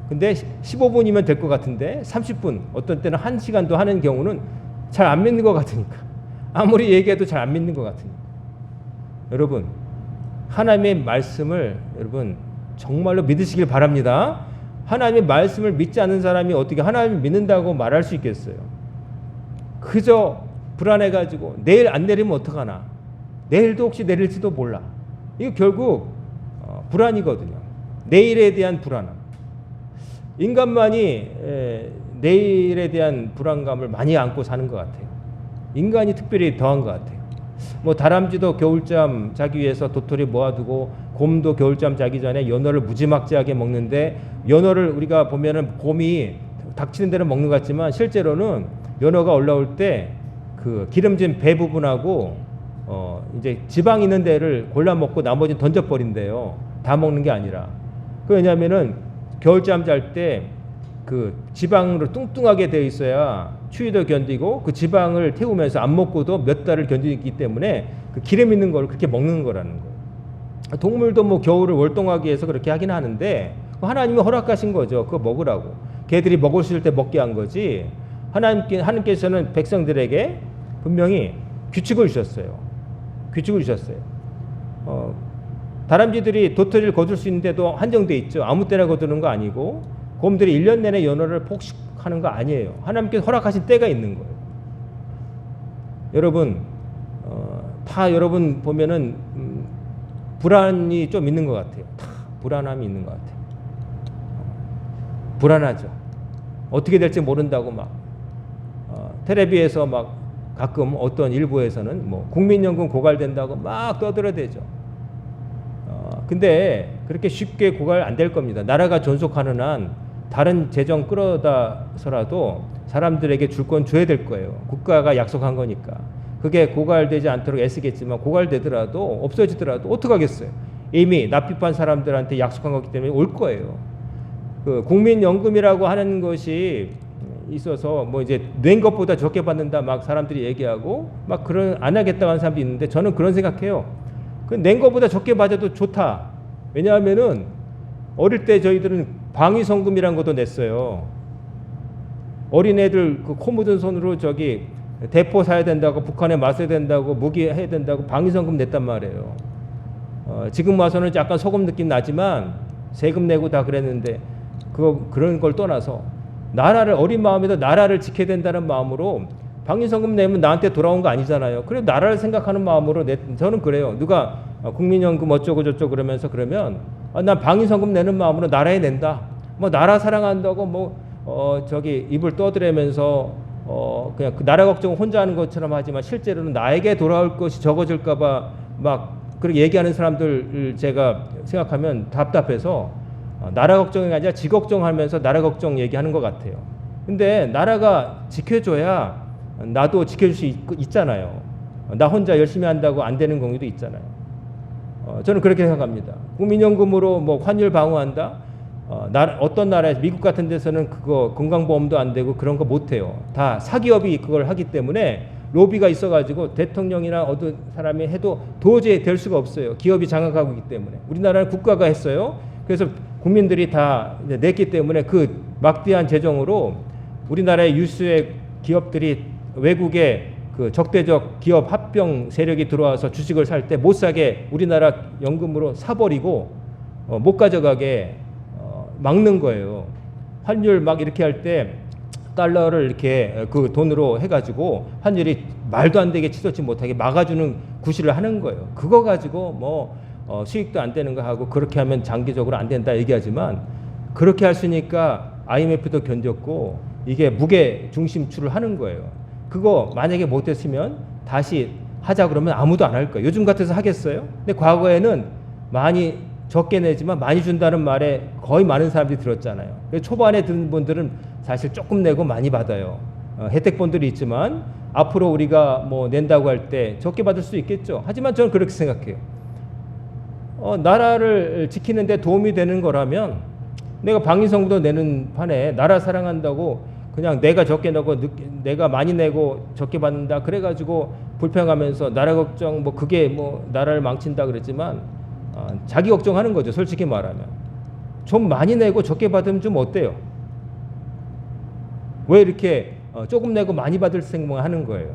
근데 15분이면 될 것 같은데 30분 어떤 때는 1시간도 하는 경우는 잘 안 믿는 것 같으니까 아무리 얘기해도 잘 안 믿는 것 같으니까 여러분 하나님의 말씀을 여러분 정말로 믿으시길 바랍니다. 하나님의 말씀을 믿지 않는 사람이 어떻게 하나님을 믿는다고 말할 수 있겠어요? 그저 불안해가지고 내일 안 내리면 어떡하나, 내일도 혹시 내릴지도 몰라. 이거 결국 불안이거든요. 내일에 대한 불안함. 인간만이 내일에 대한 불안감을 많이 안고 사는 것 같아요. 인간이 특별히 더한 것 같아요. 뭐 다람쥐도 겨울잠 자기 위해서 도토리 모아두고, 곰도 겨울잠 자기 전에 연어를 무지막지하게 먹는데, 연어를 우리가 보면은 곰이 닥치는 대로 먹는 것 같지만 실제로는 연어가 올라올 때 그 기름진 배 부분하고 이제 지방 있는 데를 골라 먹고 나머지는 던져버린대요. 다 먹는 게 아니라. 그 왜냐면은 겨울잠 잘 때 그 지방으로 뚱뚱하게 되어 있어야 추위도 견디고, 그 지방을 태우면서 안 먹고도 몇 달을 견디기 때문에 그 기름 있는 걸 그렇게 먹는 거라는 거예요. 동물도 뭐 겨울을 월동하기 위해서 그렇게 하긴 하는데, 하나님이 허락하신 거죠. 그거 먹으라고. 걔들이 먹을 수 있을 때 먹게 한 거지. 하나님께서는 백성들에게 분명히 규칙을 주셨어요. 규칙을 주셨어요. 다람쥐들이 도토리를 거둘 수 있는데도 한정돼 있죠. 아무 때나 거두는 거 아니고, 곰들이 1년 내내 연어를 폭식하는 거 아니에요. 하나님께서 허락하신 때가 있는 거예요. 여러분, 다 여러분 보면은 불안이 좀 있는 것 같아요. 다 불안함이 있는 것 같아요. 불안하죠. 어떻게 될지 모른다고 막 텔레비에서 막 가끔 어떤 일부에서는 뭐 국민연금 고갈된다고 막 떠들어대죠. 근데 그렇게 쉽게 고갈 안 될 겁니다. 나라가 존속하는 한 다른 재정 끌어다서라도 사람들에게 줄 건 줘야 될 거예요. 국가가 약속한 거니까. 그게 고갈되지 않도록 애쓰겠지만, 고갈되더라도 없어지더라도 어떡하겠어요. 이미 납입한 사람들한테 약속한 거기 때문에 올 거예요. 그 국민연금이라고 하는 것이 있어서 뭐 이제 낸 것보다 적게 받는다 막 사람들이 얘기하고 막 그런 안 하겠다고 하는 사람도 있는데, 저는 그런 생각해요. 그 낸 것보다 적게 받아도 좋다. 왜냐하면은 어릴 때 저희들은 방위성금이라는 것도 냈어요. 어린애들 그 코 묻은 손으로 저기 대포 사야 된다고, 북한에 맞서야 된다고, 무기 해야 된다고 방위성금 냈단 말이에요. 지금 와서는 약간 소금 느낌 나지만 세금 내고 다 그랬는데, 그런 걸 떠나서 나라를, 어린 마음에도 나라를 지켜야 된다는 마음으로 방위성금 내면 나한테 돌아온 거 아니잖아요. 그래도 나라를 생각하는 마음으로 저는 그래요. 누가 국민연금 어쩌고 저쩌고 그러면 난 방위성금 내는 마음으로 나라에 낸다. 뭐 나라 사랑한다고 저기 입을 떠들면서 그냥 그 나라 걱정 혼자 하는 것처럼 하지만 실제로는 나에게 돌아올 것이 적어질까봐 막 그렇게 얘기하는 사람들 제가 생각하면 답답해서 나라 걱정이 아니라 지 걱정하면서 나라 걱정 얘기하는 것 같아요. 근데 나라가 지켜줘야 나도 지켜줄 수 있잖아요. 나 혼자 열심히 한다고 안 되는 경우도 있잖아요. 저는 그렇게 생각합니다. 국민연금으로 뭐 환율 방어한다. 어떤 나라에서, 미국 같은 데서는 그거 건강보험도 안 되고 그런 거 못 해요. 다 사기업이 그걸 하기 때문에 로비가 있어가지고 대통령이나 어떤 사람이 해도 도저히 될 수가 없어요. 기업이 장악하고 있기 때문에. 우리나라는 국가가 했어요. 그래서 국민들이 다 냈기 때문에 그 막대한 재정으로 우리나라의 유수의 기업들이 외국의 그 적대적 기업 합병 세력이 들어와서 주식을 살 때 못 사게 우리나라 연금으로 사버리고 못 가져가게 막는 거예요. 환율 막 이렇게 할 때 달러를 이렇게 그 돈으로 해가지고 환율이 말도 안 되게 치솟지 못하게 막아주는 구실을 하는 거예요. 그거 가지고 뭐 수익도 안 되는 거 하고, 그렇게 하면 장기적으로 안 된다 얘기하지만, 그렇게 할 수 있으니까 IMF도 견뎠고 이게 무게 중심추를 하는 거예요. 그거 만약에 못했으면 다시 하자 그러면 아무도 안 할 거예요. 요즘 같아서 하겠어요? 근데 과거에는 많이 적게 내지만 많이 준다는 말에 거의 많은 사람들이 들었잖아요. 초반에 든 분들은 사실 조금 내고 많이 받아요. 혜택본들이 있지만 앞으로 우리가 뭐 낸다고 할 때 적게 받을 수 있겠죠. 하지만 저는 그렇게 생각해요. 나라를 지키는 데 도움이 되는 거라면, 내가 방위성금도 내는 판에 나라 사랑한다고 그냥 내가 적게 내고 내가 많이 내고 적게 받는다 그래가지고 불평하면서 나라 걱정 뭐 그게 뭐 나라를 망친다 그랬지만, 자기 걱정하는 거죠. 솔직히 말하면 좀 많이 내고 적게 받으면 좀 어때요? 왜 이렇게 조금 내고 많이 받을 생각만 하는 거예요?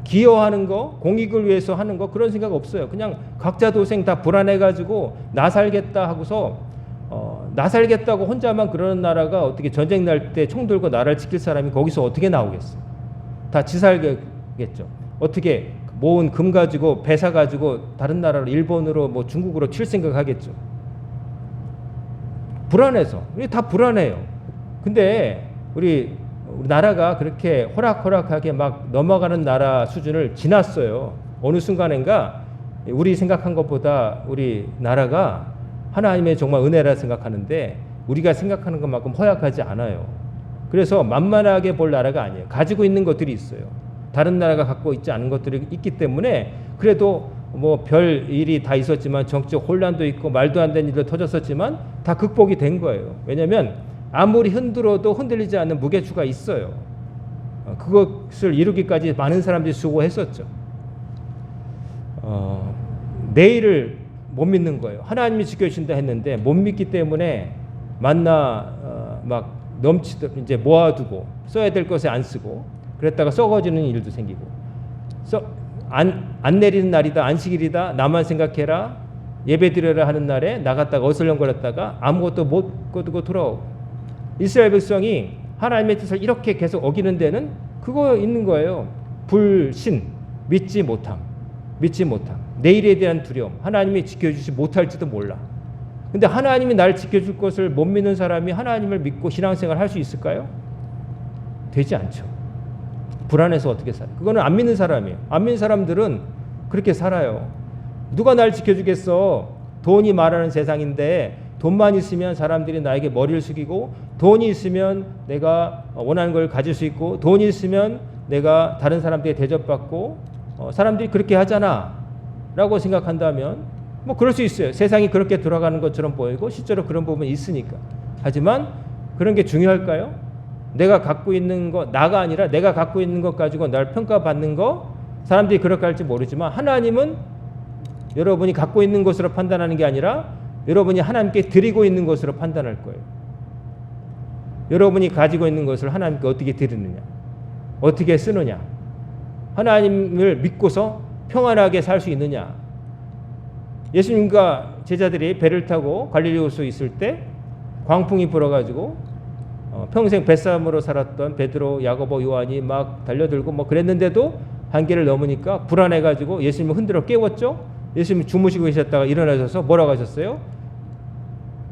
기여하는 거, 공익을 위해서 하는 거, 그런 생각 없어요. 그냥 각자 도생 다 불안해가지고 나 살겠다 하고서 나 살겠다고 혼자만 그러는 나라가 어떻게 전쟁 날 때 총 들고 나라를 지킬 사람이 거기서 어떻게 나오겠어요? 다 지살겠죠. 어떻게 모은 금 가지고 배 사 가지고 다른 나라로 일본으로 뭐 중국으로 칠 생각하겠죠. 불안해서. 우리 다 불안해요. 근데 우리 나라가 그렇게 호락호락하게 막 넘어가는 나라 수준을 지났어요. 어느 순간인가 우리 생각한 것보다 우리 나라가 하나님의 정말 은혜라 생각하는데 우리가 생각하는 것만큼 허약하지 않아요. 그래서 만만하게 볼 나라가 아니에요. 가지고 있는 것들이 있어요. 다른 나라가 갖고 있지 않은 것들이 있기 때문에 그래도 뭐 별 일이 다 있었지만 정치적 혼란도 있고 말도 안 되는 일도 터졌었지만 다 극복이 된 거예요. 왜냐하면 아무리 흔들어도 흔들리지 않는 무게추가 있어요. 그것을 이루기까지 많은 사람들이 수고했었죠. 내일을 못 믿는 거예요. 하나님이 지켜주신다 했는데 못 믿기 때문에 만나 막 넘치듯 이제 모아두고 써야 될 것에 안 쓰고 그랬다가 썩어지는 일도 생기고 안 내리는 날이다 안식일이다 나만 생각해라 예배 드려라 하는 날에 나갔다가 어슬렁거렸다가 아무것도 못 거두고 돌아오고 이스라엘 백성이 하나님의 뜻을 이렇게 계속 어기는 데는 그거 있는 거예요. 불신, 믿지 못함. 내일에 대한 두려움. 하나님이 지켜주지 못할지도 몰라. 근데 하나님이 나를 지켜줄 것을 못 믿는 사람이 하나님을 믿고 신앙생활 할 수 있을까요? 되지 않죠. 불안해서 어떻게 살아요? 그거는 안 믿는 사람이에요. 안 믿는 사람들은 그렇게 살아요. 누가 날 지켜주겠어? 돈이 말하는 세상인데 돈만 있으면 사람들이 나에게 머리를 숙이고 돈이 있으면 내가 원하는 걸 가질 수 있고 돈이 있으면 내가 다른 사람들에게 대접받고 사람들이 그렇게 하잖아 라고 생각한다면 뭐 그럴 수 있어요. 세상이 그렇게 돌아가는 것처럼 보이고 실제로 그런 부분이 있으니까. 하지만 그런 게 중요할까요? 내가 갖고 있는 것, 나가 아니라 내가 갖고 있는 것 가지고 날 평가받는 거 사람들이 그렇게 할지 모르지만 하나님은 여러분이 갖고 있는 것으로 판단하는 게 아니라 여러분이 하나님께 드리고 있는 것으로 판단할 거예요. 여러분이 가지고 있는 것을 하나님께 어떻게 드리느냐, 어떻게 쓰느냐, 하나님을 믿고서 평안하게 살 수 있느냐. 예수님과 제자들이 배를 타고 갈릴리 호수 있을 때 광풍이 불어가지고 평생 뱃사람으로 살았던 베드로, 야고보, 요한이 막 달려들고 뭐 그랬는데도 한계를 넘으니까 불안해가지고 예수님을 흔들어 깨웠죠. 예수님이 주무시고 계셨다가 일어나셔서 뭐라고 하셨어요?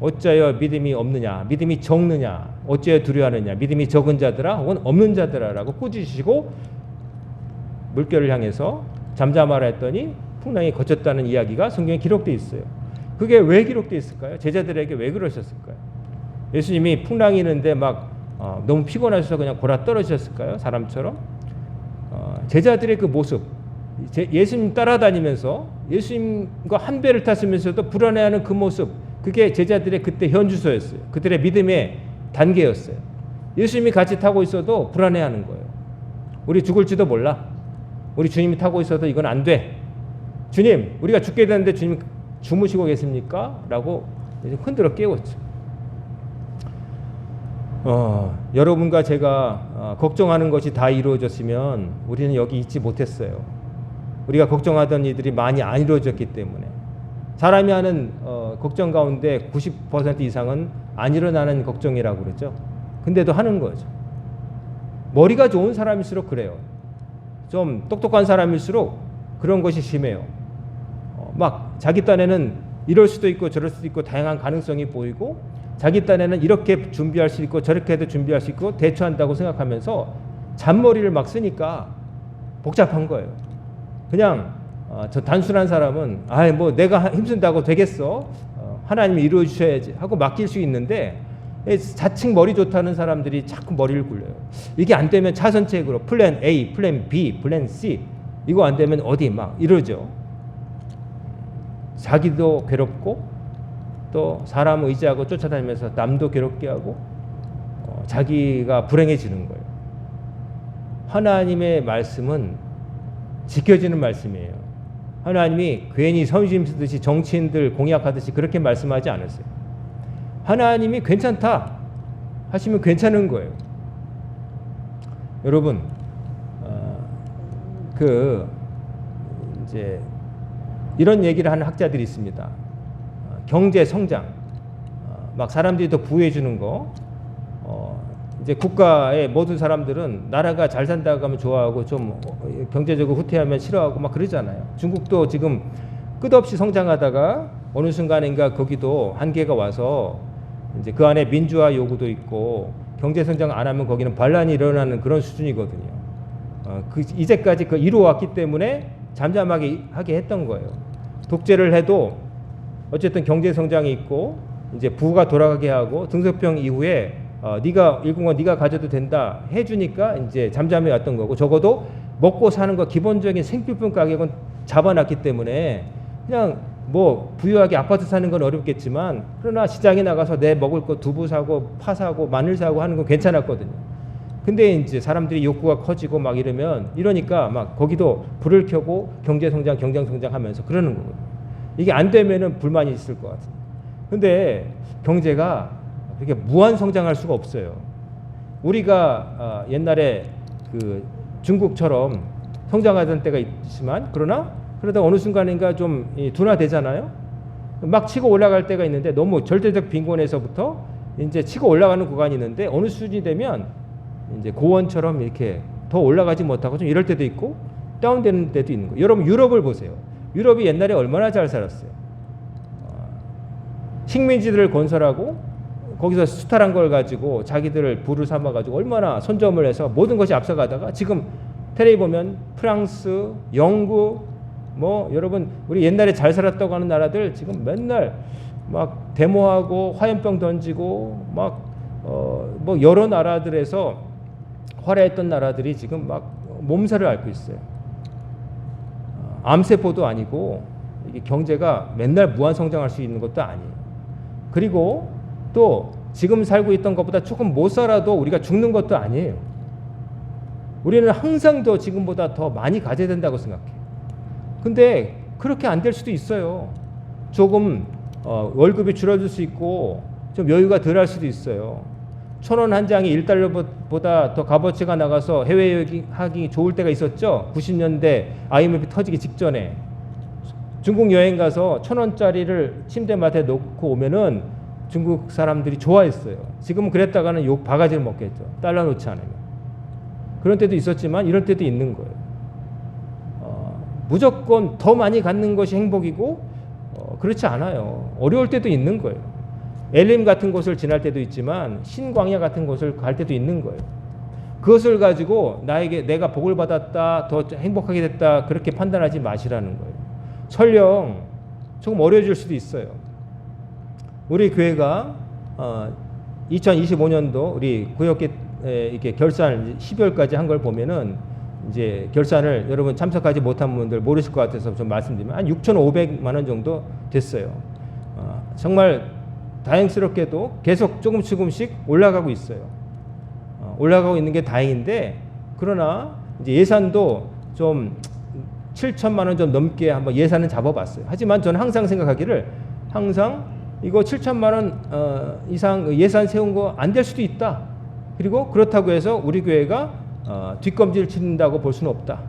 어찌하여 믿음이 없느냐, 믿음이 적느냐, 어찌하여 두려워하느냐, 믿음이 적은 자들아 혹은 없는 자들아라고 꾸짖으시고 물결을 향해서 잠잠하라 했더니 풍랑이 거쳤다는 이야기가 성경에 기록되어 있어요. 그게 왜 기록되어 있을까요? 제자들에게 왜 그러셨을까요? 예수님이 풍랑이 있는데 막 너무 피곤하셔서 그냥 골아 떨어지셨을까요? 사람처럼? 제자들의 그 모습, 예수님 따라다니면서 예수님과 한 배를 탔으면서도 불안해하는 그 모습, 그게 제자들의 그때 현주소였어요. 그들의 믿음의 단계였어요. 예수님이 같이 타고 있어도 불안해하는 거예요. 우리 죽을지도 몰라. 우리 주님이 타고 있어도 이건 안 돼. 주님, 우리가 죽게 되는데 주님 주무시고 계십니까? 라고 흔들어 깨웠죠. 여러분과 제가 걱정하는 것이 다 이루어졌으면 우리는 여기 있지 못했어요. 우리가 걱정하던 일들이 많이 안 이루어졌기 때문에. 사람이 하는 걱정 가운데 90% 이상은 안 일어나는 걱정이라고 그러죠. 근데도 하는 거죠. 머리가 좋은 사람일수록 그래요. 좀 똑똑한 사람일수록 그런 것이 심해요. 막 자기 딴에는 이럴 수도 있고 저럴 수도 있고 다양한 가능성이 보이고 자기 딴에는 이렇게 준비할 수 있고 저렇게 해도 준비할 수 있고 대처한다고 생각하면서 잔머리를 막 쓰니까 복잡한 거예요. 그냥 저 단순한 사람은 뭐 내가 힘쓴다고 되겠어? 하나님이 이루어 주셔야지 하고 맡길 수 있는데 자칭 머리 좋다는 사람들이 자꾸 머리를 굴려요. 이게 안 되면 차선책으로 플랜 A, 플랜 B, 플랜 C 이거 안 되면 어디 막 이러죠. 자기도 괴롭고 또 사람 의지하고 쫓아다니면서 남도 괴롭게 하고 자기가 불행해지는 거예요. 하나님의 말씀은 지켜지는 말씀이에요. 하나님이 괜히 선심 쓰듯이 정치인들 공약하듯이 그렇게 말씀하지 않으세요. 하나님이 괜찮다 하시면 괜찮은 거예요. 여러분, 이제 이런 얘기를 하는 학자들이 있습니다. 경제 성장, 막 사람들이 더 부유해 주는 거, 이제 국가의 모든 사람들은 나라가 잘 산다고 하면 좋아하고 좀 경제적으로 후퇴하면 싫어하고 막 그러잖아요. 중국도 지금 끝없이 성장하다가 어느 순간인가 거기도 한계가 와서 이제 그 안에 민주화 요구도 있고 경제 성장 안 하면 거기는 반란이 일어나는 그런 수준이거든요. 이제까지 그 이루어왔기 때문에 잠잠하게 하게 했던 거예요. 독재를 해도 어쨌든 경제 성장이 있고 이제 부가 돌아가게 하고 등소평 이후에 네가 일공원 네가 가져도 된다 해주니까 이제 잠잠해 왔던 거고, 적어도 먹고 사는 거 기본적인 생필품 가격은 잡아놨기 때문에 그냥 뭐 부유하게 아파트 사는 건 어렵겠지만 그러나 시장에 나가서 내 먹을 거 두부 사고 파 사고 마늘 사고 하는 건 괜찮았거든요. 근데 이제 사람들이 욕구가 커지고 막 이러니까 막 거기도 불을 켜고 경제 성장 하면서 그러는 거거든요. 이게 안 되면은 불만이 있을 것 같아요. 근데 경제가 그렇게 무한 성장할 수가 없어요. 우리가 옛날에 그 중국처럼 성장하던 때가 있지만 그러다 어느 순간인가 좀 둔화되잖아요. 막 치고 올라갈 때가 있는데 너무 절대적 빈곤에서부터 이제 치고 올라가는 구간이 있는데 어느 수준이 되면 이제 고원처럼 이렇게 더 올라가지 못하고 좀 이럴 때도 있고 다운되는 때도 있는 거예요. 여러분 유럽을 보세요. 유럽이 옛날에 얼마나 잘 살았어요. 식민지들을 건설하고 거기서 수탈한 걸 가지고 자기들을 부를 삼아가지고 얼마나 선점을 해서 모든 것이 앞서가다가 지금 텔레비 보면 프랑스, 영국, 뭐 여러분 우리 옛날에 잘 살았다고 하는 나라들 지금 맨날 막 데모하고 화염병 던지고 막 뭐 여러 나라들에서 화려했던 나라들이 지금 막 몸살을 앓고 있어요. 암세포도 아니고 이게 경제가 맨날 무한 성장할 수 있는 것도 아니에요. 그리고 또 지금 살고 있던 것보다 조금 못 살아도 우리가 죽는 것도 아니에요. 우리는 항상 더 지금보다 더 많이 가져야 된다고 생각해요. 근데 그렇게 안 될 수도 있어요. 조금 월급이 줄어들 수 있고 좀 여유가 덜 할 수도 있어요. 1,000원 한 장이 1달러보다 더 값어치가 나가서 해외여행하기 좋을 때가 있었죠. 90년대 IMF 터지기 직전에 중국 여행 가서 1,000원짜리를 침대맡에 놓고 오면은 중국 사람들이 좋아했어요. 지금은 그랬다가는 욕 바가지를 먹겠죠. 달러 놓지 않으면. 그런 때도 있었지만 이런 때도 있는 거예요. 무조건 더 많이 갖는 것이 행복이고 그렇지 않아요. 어려울 때도 있는 거예요. 엘림 같은 곳을 지날 때도 있지만 신광야 같은 곳을 갈 때도 있는 거예요. 그것을 가지고 내가 복을 받았다, 더 행복하게 됐다 그렇게 판단하지 마시라는 거예요. 설령 조금 어려워질 수도 있어요. 우리 교회가 2025년도 우리 구역계 이렇게 결산 12월까지 한 걸 보면은 이제 결산을 여러분 참석하지 못한 분들 모르실 것 같아서 좀 말씀드리면 한 6,500만 원 정도 됐어요. 정말 다행스럽게도 계속 조금씩 올라가고 있어요. 올라가고 있는 게 다행인데 그러나 이제 예산도 좀 7천만 원 좀 넘게 한번 예산은 잡아봤어요. 하지만 저는 항상 생각하기를 항상 이거 7천만 원 이상 예산 세운 거 안 될 수도 있다. 그리고 그렇다고 해서 우리 교회가 뒷검지를 치는다고 볼 수는 없다.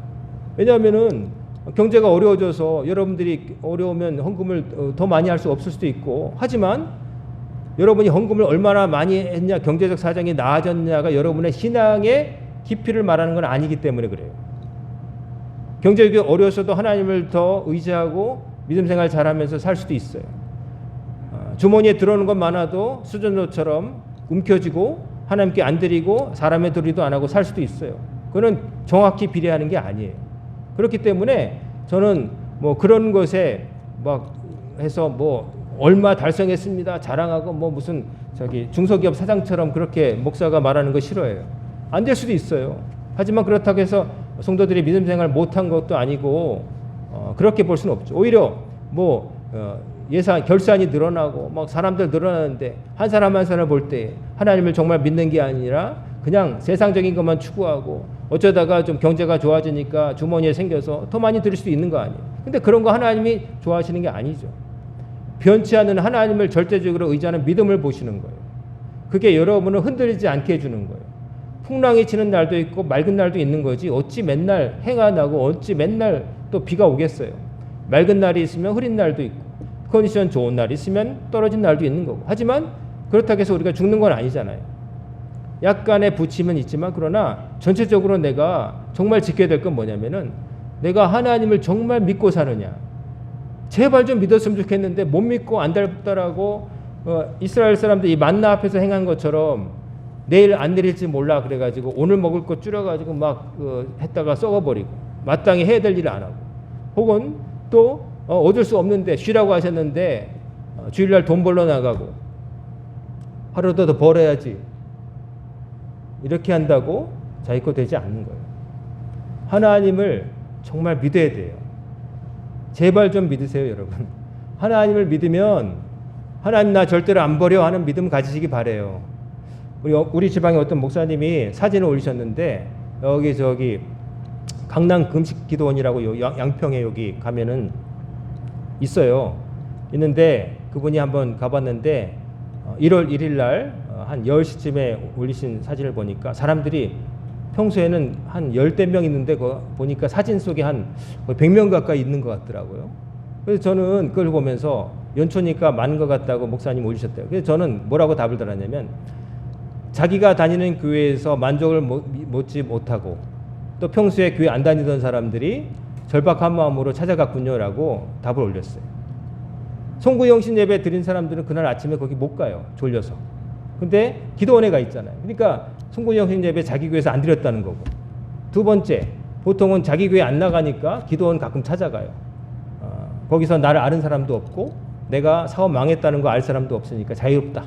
왜냐하면은 경제가 어려워져서 여러분들이 어려우면 헌금을 더 많이 할 수 없을 수도 있고 하지만 여러분이 헌금을 얼마나 많이 했냐 경제적 사정이 나아졌냐가 여러분의 신앙의 깊이를 말하는 건 아니기 때문에 그래요. 경제적이 어려워서도 하나님을 더 의지하고 믿음 생활 잘하면서 살 수도 있어요. 주머니에 들어오는 것 많아도 수전도처럼 움켜쥐고 하나님께 안 드리고 사람의 도리도 안 하고 살 수도 있어요. 그거는 정확히 비례하는 게 아니에요. 그렇기 때문에 저는 뭐 그런 것에 막 해서 뭐 얼마 달성했습니다 자랑하고 뭐 무슨 중소기업 사장처럼 그렇게 목사가 말하는 거 싫어해요. 안 될 수도 있어요. 하지만 그렇다고 해서 성도들이 믿음 생활 못한 것도 아니고 그렇게 볼 수는 없죠. 오히려 뭐 예산 결산이 늘어나고 막 사람들 늘어나는데 한 사람 한 사람을 볼 때 하나님을 정말 믿는 게 아니라 그냥 세상적인 것만 추구하고 어쩌다가 좀 경제가 좋아지니까 주머니에 생겨서 더 많이 드릴 수도 있는 거 아니에요. 근데 그런 거 하나님이 좋아하시는 게 아니죠. 변치 않는 하나님을 절대적으로 의지하는 믿음을 보시는 거예요. 그게 여러분을 흔들리지 않게 해주는 거예요. 풍랑이 치는 날도 있고 맑은 날도 있는 거지 어찌 맨날 해가 나고 어찌 맨날 또 비가 오겠어요. 맑은 날이 있으면 흐린 날도 있고 컨디션 좋은 날이 있으면 떨어진 날도 있는 거고 하지만 그렇다고 해서 우리가 죽는 건 아니잖아요. 약간의 부침은 있지만 그러나 전체적으로 내가 정말 지켜야 될 건 뭐냐면은 내가 하나님을 정말 믿고 사느냐. 제발 좀 믿었으면 좋겠는데 못 믿고 안달붙다라고 이스라엘 사람들 이 만나 앞에서 행한 것처럼 내일 안 내릴지 몰라 그래가지고 오늘 먹을 거 줄여가지고 막 했다가 썩어버리고 마땅히 해야 될 일을 안 하고 혹은 또 얻을 수 없는데 쉬라고 하셨는데 주일날 돈 벌러 나가고 하루 더 벌어야지 이렇게 한다고 자기 거 되지 않는 거예요. 하나님을 정말 믿어야 돼요. 제발 좀 믿으세요, 여러분. 하나님을 믿으면 하나님 나 절대로 안 버려 하는 믿음 가지시기 바래요. 우리 지방에 어떤 목사님이 사진을 올리셨는데 저기 강남 금식기도원이라고 양평에 여기 가면은 있어요. 있는데 그분이 한번 가봤는데 1월 1일 날 한 10시쯤에 올리신 사진을 보니까 사람들이 평소에는 한 10대 명 있는데 보니까 사진 속에 한 100명 가까이 있는 것 같더라고요. 그래서 저는 그걸 보면서 연초니까 많은 것 같다고 목사님 올리셨대요. 그래서 저는 뭐라고 답을 달았냐면 자기가 다니는 교회에서 만족을 얻지 못하고 또 평소에 교회 안 다니던 사람들이 절박한 마음으로 찾아갔군요라고 답을 올렸어요. 송구영신 예배 드린 사람들은 그날 아침에 거기 못 가요. 졸려서. 근데 기도원에 가 있잖아요. 그러니까 송구영신 예배 자기 교회에서 안 드렸다는 거고. 두 번째, 보통은 자기 교회 안 나가니까 기도원 가끔 찾아가요. 거기서 나를 아는 사람도 없고 내가 사업 망했다는 거 알 사람도 없으니까 자유롭다.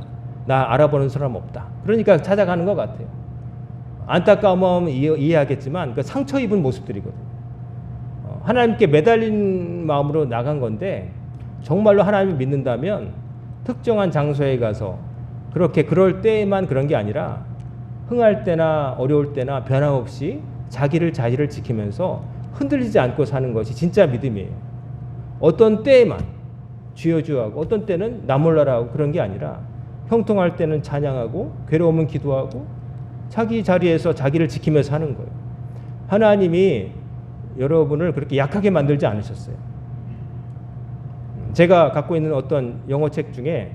나 알아보는 사람 없다. 그러니까 찾아가는 것 같아요. 안타까움은 이해하겠지만 그 상처 입은 모습들이거든요. 하나님께 매달린 마음으로 나간 건데 정말로 하나님을 믿는다면 특정한 장소에 가서 그렇게 그럴 때에만 그런 게 아니라 흥할 때나 어려울 때나 변함없이 자기를 지키면서 흔들리지 않고 사는 것이 진짜 믿음이에요. 어떤 때에만 주여주하고 어떤 때는 나 몰라라 하고 그런 게 아니라 형통할 때는 찬양하고 괴로우면 기도하고 자기 자리에서 자기를 지키면서 하는 거예요. 하나님이 여러분을 그렇게 약하게 만들지 않으셨어요. 제가 갖고 있는 어떤 영어 책 중에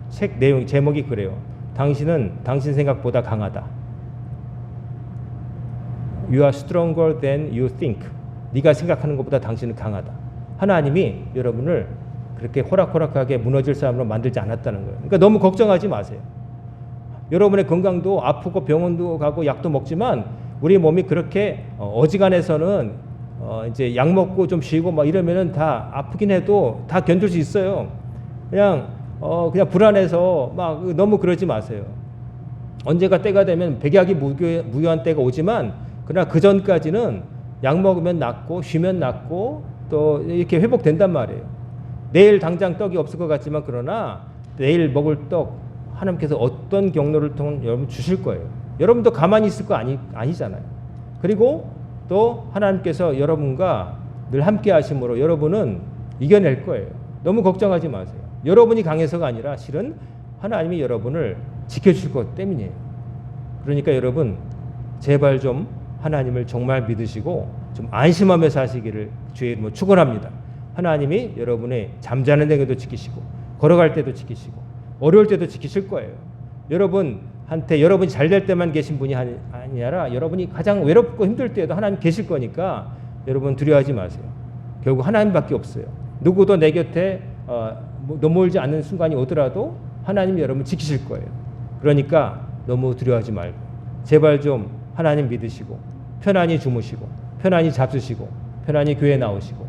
책 내용 제목이 그래요. 당신은 당신 생각보다 강하다. You are stronger than you think. 네가 생각하는 것보다 당신은 강하다. 하나님이 여러분을 그렇게 호락호락하게 무너질 사람으로 만들지 않았다는 거예요. 그러니까 너무 걱정하지 마세요. 여러분의 건강도 아프고 병원도 가고 약도 먹지만 우리 몸이 그렇게 어지간해서는 이제 약 먹고 좀 쉬고 막 이러면은 다 아프긴 해도 다 견딜 수 있어요. 그냥 불안해서 막 너무 그러지 마세요. 언제가 때가 되면 백약이 무효한 때가 오지만 그러나 그 전까지는 약 먹으면 낫고 쉬면 낫고 또 이렇게 회복된단 말이에요. 내일 당장 떡이 없을 것 같지만 그러나 내일 먹을 떡 하나님께서 어떤 경로를 통해 여러분 주실 거예요. 여러분도 가만히 있을 거 아니잖아요. 그리고 또 하나님께서 여러분과 늘 함께 하심으로 여러분은 이겨낼 거예요. 너무 걱정하지 마세요. 여러분이 강해서가 아니라 실은 하나님이 여러분을 지켜줄 것 때문이에요. 그러니까 여러분 제발 좀 하나님을 정말 믿으시고 좀 안심하며 사시기를 주의 이름으로 축원합니다. 하나님이 여러분의 잠자는 데도 지키시고 걸어갈 때도 지키시고 어려울 때도 지키실 거예요. 여러분한테 여러분이 잘 될 때만 계신 분이 아니라 여러분이 가장 외롭고 힘들 때에도 하나님 계실 거니까 여러분 두려워하지 마세요. 결국 하나님밖에 없어요. 누구도 내 곁에 넘어오지 않는 순간이 오더라도 하나님이 여러분 지키실 거예요. 그러니까 너무 두려워하지 말고 제발 좀 하나님 믿으시고 편안히 주무시고 편안히 잡수시고 편안히 교회 나오시고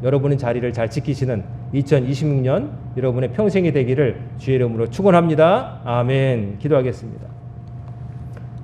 여러분의 자리를 잘 지키시는 2026년 여러분의 평생이 되기를 주의 이름으로 축원합니다. 아멘. 기도하겠습니다.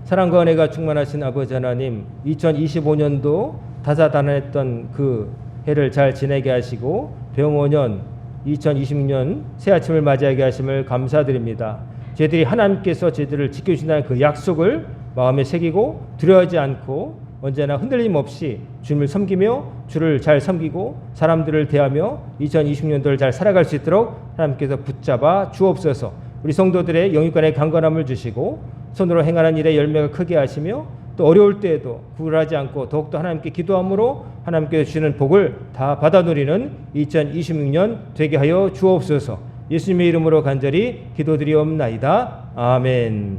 사랑과 은혜가 충만하신 아버지 하나님, 2025년도 다사다난했던 그 해를 잘 지내게 하시고 병원년 2026년 새 아침을 맞이하게 하심을 감사드립니다. 저희들이 하나님께서 저희들을 지켜주신다는 그 약속을 마음에 새기고 두려워하지 않고 언제나 흔들림 없이 주님을 섬기며 주를 잘 섬기고 사람들을 대하며 2026년도를 잘 살아갈 수 있도록 하나님께서 붙잡아 주옵소서. 우리 성도들의 영육간의 강건함을 주시고 손으로 행하는 일에 열매가 크게 하시며 또 어려울 때에도 구걸하지 않고 더욱더 하나님께 기도함으로 하나님께서 주시는 복을 다 받아 누리는 2026년 되게 하여 주옵소서. 예수님의 이름으로 간절히 기도드리옵나이다. 아멘.